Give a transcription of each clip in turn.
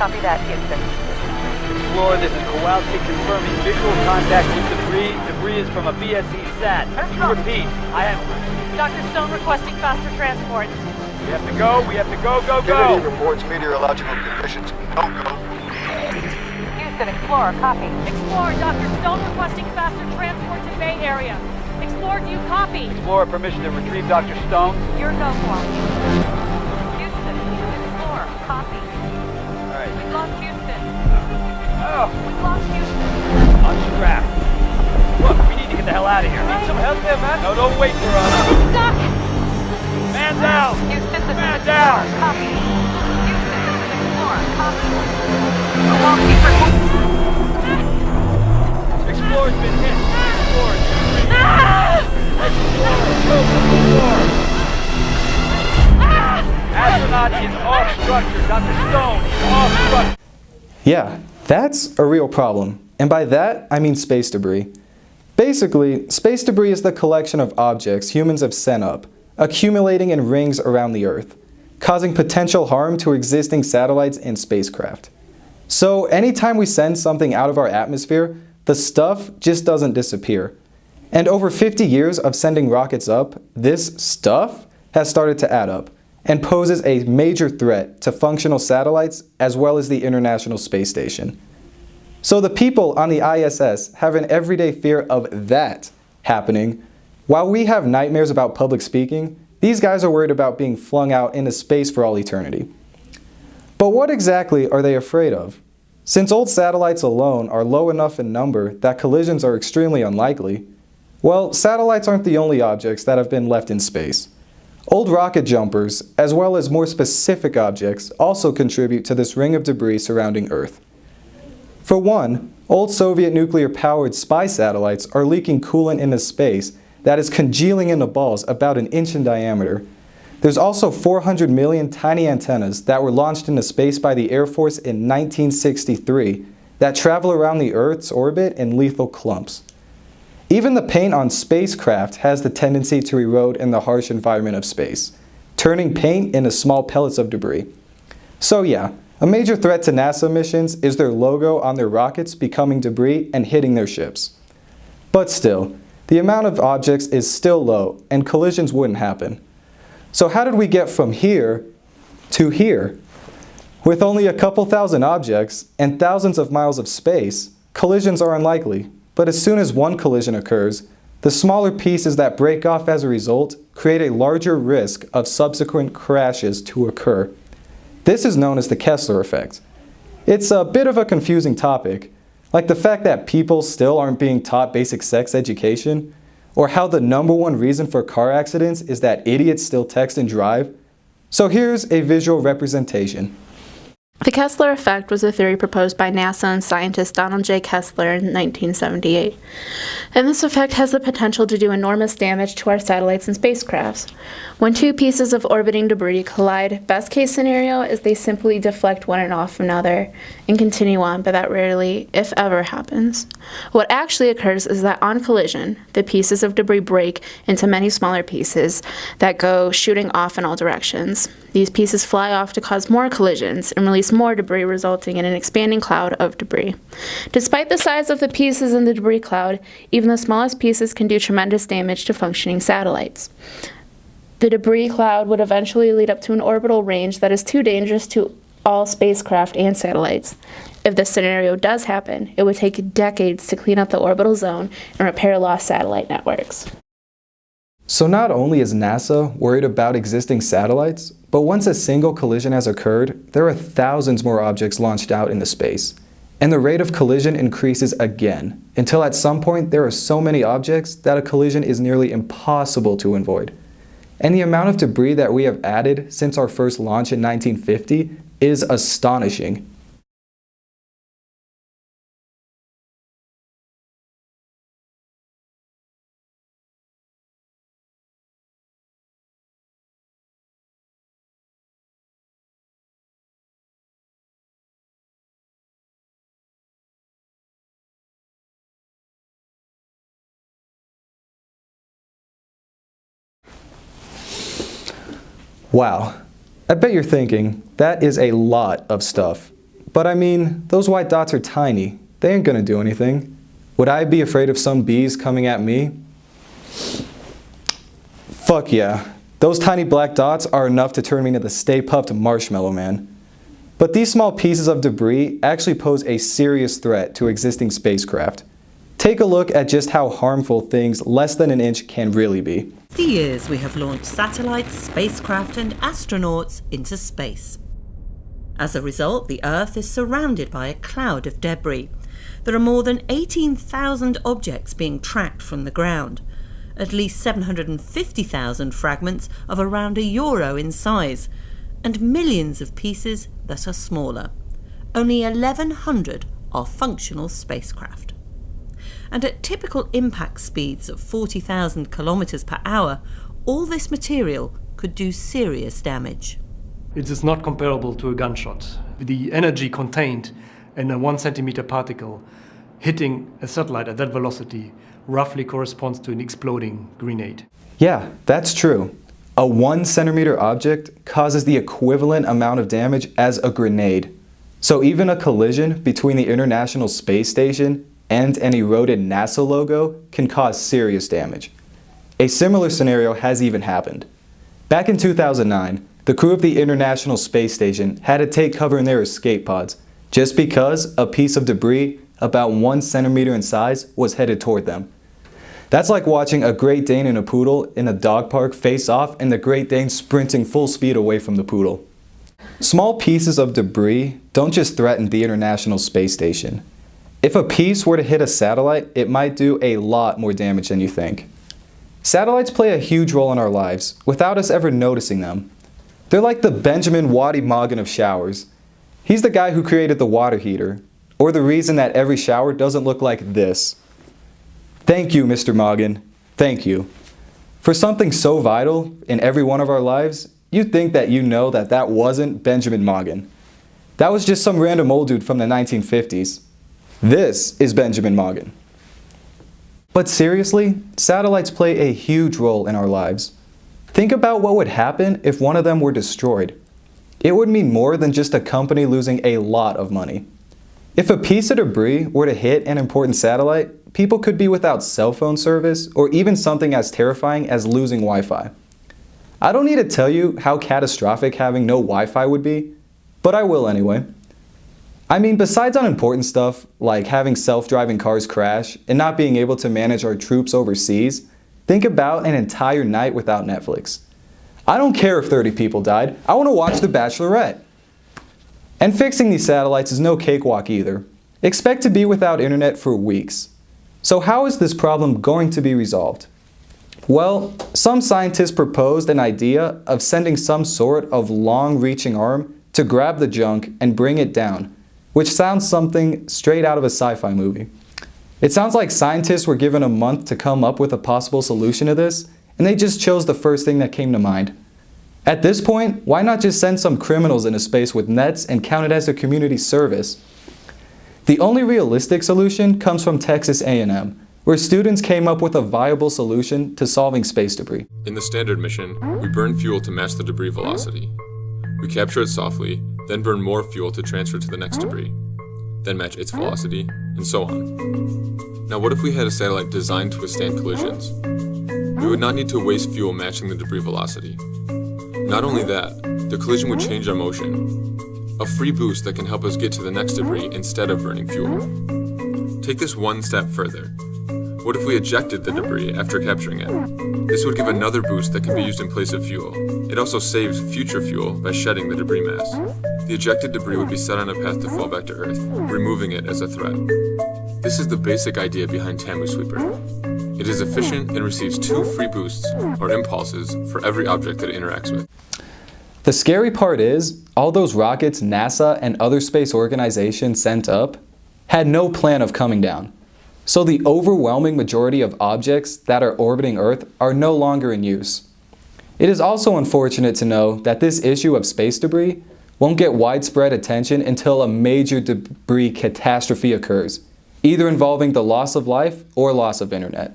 Copy that, Houston. Explorer, this is Kowalski confirming visual contact with debris. Debris is from a BSE SAT. Repeat, I have... Dr. Stone requesting faster transport. We have to go, go. Kennedy reports meteorological conditions. Go. Houston, Explorer, copy. Explorer, Dr. Stone requesting faster transport to Bay Area. Explorer, do you copy? Explorer, permission to retrieve Dr. Stone. Your go form. Houston, Explorer, copy. All right. We've lost Houston. Oh, We've lost Houston. unstrap. Look, we need to get the hell out of here. Need some help there, man? No, don't wait for us. It's stuck! Man down! Houston, this Man is down! Explorer, copy. Houston, this is Explorer, copy. Kowalski, report. Explorer's been hit. Explorer, Explorer, go to the floor. Astronaut is off structure. Dr. Stone is off structure. Yeah, that's a real problem. And by that, I mean space debris. Basically, space debris is the collection of objects humans have sent up, accumulating in rings around the Earth, causing potential harm to existing satellites and spacecraft. So anytime we send something out of our atmosphere, the stuff just doesn't disappear. And over 50 years of sending rockets up, this stuff has started to add up and poses a major threat to functional satellites as well as the International Space Station. So the people on the ISS have an everyday fear of that happening. While we have nightmares about public speaking, these guys are worried about being flung out into space for all eternity. But what exactly are they afraid of? Since old satellites alone are low enough in number that collisions are extremely unlikely, well, satellites aren't the only objects that have been left in space. Old rocket jumpers, as well as more specific objects, also contribute to this ring of debris surrounding Earth. For one, old Soviet nuclear-powered spy satellites are leaking coolant into space that is congealing into balls about an inch in diameter. There's also 400 million tiny antennas that were launched into space by the Air Force in 1963 that travel around the Earth's orbit in lethal clumps. Even the paint on spacecraft has the tendency to erode in the harsh environment of space, turning paint into small pellets of debris. So yeah, a major threat to NASA missions is their logo on their rockets becoming debris and hitting their ships. But still, the amount of objects is still low and collisions wouldn't happen. So how did we get from here to here? With only a couple thousand objects and thousands of miles of space, collisions are unlikely. But as soon as one collision occurs, the smaller pieces that break off as a result create a larger risk of subsequent crashes to occur. This is known as the Kessler effect. It's a bit of a confusing topic, like the fact that people still aren't being taught basic sex education, or how the #1 reason for car accidents is that idiots still text and drive. So here's a visual representation. The Kessler effect was a theory proposed by NASA and scientist Donald J. Kessler in 1978. And this effect has the potential to do enormous damage to our satellites and spacecrafts. When two pieces of orbiting debris collide, best case scenario is they simply deflect one and off another and continue on, but that rarely, if ever, happens. What actually occurs is that on collision, the pieces of debris break into many smaller pieces that go shooting off in all directions. These pieces fly off to cause more collisions and release more debris, resulting in an expanding cloud of debris. Despite the size of the pieces in the debris cloud, even the smallest pieces can do tremendous damage to functioning satellites. The debris cloud would eventually lead up to an orbital range that is too dangerous to all spacecraft and satellites. If this scenario does happen, it would take decades to clean up the orbital zone and repair lost satellite networks. So not only is NASA worried about existing satellites, but once a single collision has occurred, there are thousands more objects launched out into space. And the rate of collision increases again, until at some point there are so many objects that a collision is nearly impossible to avoid. And the amount of debris that we have added since our first launch in 1950 is astonishing. Wow, I bet you're thinking, that is a lot of stuff. But I mean, those white dots are tiny. They ain't gonna do anything. Would I be afraid of some bees coming at me? Fuck yeah. Those tiny black dots are enough to turn me into the Stay Puft Marshmallow Man. But these small pieces of debris actually pose a serious threat to existing spacecraft. Take a look at just how harmful things less than an inch can really be. For years, we have launched satellites, spacecraft, and astronauts into space. As a result, the Earth is surrounded by a cloud of debris. There are more than 18,000 objects being tracked from the ground. At least 750,000 fragments of around €1 in size, and millions of pieces that are smaller. Only 1,100 are functional spacecraft. And at typical impact speeds of 40,000 kilometers per hour, all this material could do serious damage. It is not comparable to a gunshot. The energy contained in a 1 centimeter particle hitting a satellite at that velocity roughly corresponds to an exploding grenade. Yeah, that's true. A 1 centimeter object causes the equivalent amount of damage as a grenade. So even a collision between the International Space Station and an eroded NASA logo can cause serious damage. A similar scenario has even happened. Back in 2009, the crew of the International Space Station had to take cover in their escape pods just because a piece of debris about 1 centimeter in size was headed toward them. That's like watching a Great Dane and a poodle in a dog park face off and the Great Dane sprinting full speed away from the poodle. Small pieces of debris don't just threaten the International Space Station. If a piece were to hit a satellite, it might do a lot more damage than you think. Satellites play a huge role in our lives without us ever noticing them. They're like the Benjamin Waddy Morgan of showers. He's the guy who created the water heater, or the reason that every shower doesn't look like this. Thank you, Mr. Morgan. Thank you. For something so vital in every one of our lives, you'd think that you know that that wasn't Benjamin Morgan. That was just some random old dude from the 1950s. This is Benjamin Morgan. But seriously, satellites play a huge role in our lives. Think about what would happen if one of them were destroyed. It would mean more than just a company losing a lot of money. If a piece of debris were to hit an important satellite, people could be without cell phone service or even something as terrifying as losing Wi-Fi. I don't need to tell you how catastrophic having no Wi-Fi would be, but I will anyway. I mean, besides unimportant stuff like having self-driving cars crash and not being able to manage our troops overseas, think about an entire night without Netflix. I don't care if 30 people died, I want to watch The Bachelorette. And fixing these satellites is no cakewalk either. Expect to be without internet for weeks. So how is this problem going to be resolved? Well, some scientists proposed an idea of sending some sort of long-reaching arm to grab the junk and bring it down, which sounds something straight out of a sci-fi movie. It sounds like scientists were given a month to come up with a possible solution to this, and they just chose the first thing that came to mind. At this point, why not just send some criminals into space with nets and count it as a community service? The only realistic solution comes from Texas A&M, where students came up with a viable solution to solving space debris. In the standard mission, we burn fuel to match the debris velocity. We capture it softly, then burn more fuel to transfer to the next debris, then match its velocity, and so on. Now what if we had a satellite designed to withstand collisions? We would not need to waste fuel matching the debris velocity. Not only that, the collision would change our motion. A free boost that can help us get to the next debris instead of burning fuel. Take this one step further. What if we ejected the debris after capturing it? This would give another boost that can be used in place of fuel. It also saves future fuel by shedding the debris mass. The ejected debris would be set on a path to fall back to Earth, removing it as a threat. This is the basic idea behind TAMU Sweeper. It is efficient and receives 2 free boosts, or impulses, for every object that it interacts with. The scary part is, all those rockets NASA and other space organizations sent up had no plan of coming down. So the overwhelming majority of objects that are orbiting Earth are no longer in use. It is also unfortunate to know that this issue of space debris won't get widespread attention until a major debris catastrophe occurs, either involving the loss of life or loss of internet.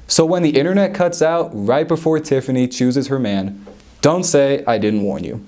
So when the internet cuts out right before Tiffany chooses her man, don't say I didn't warn you.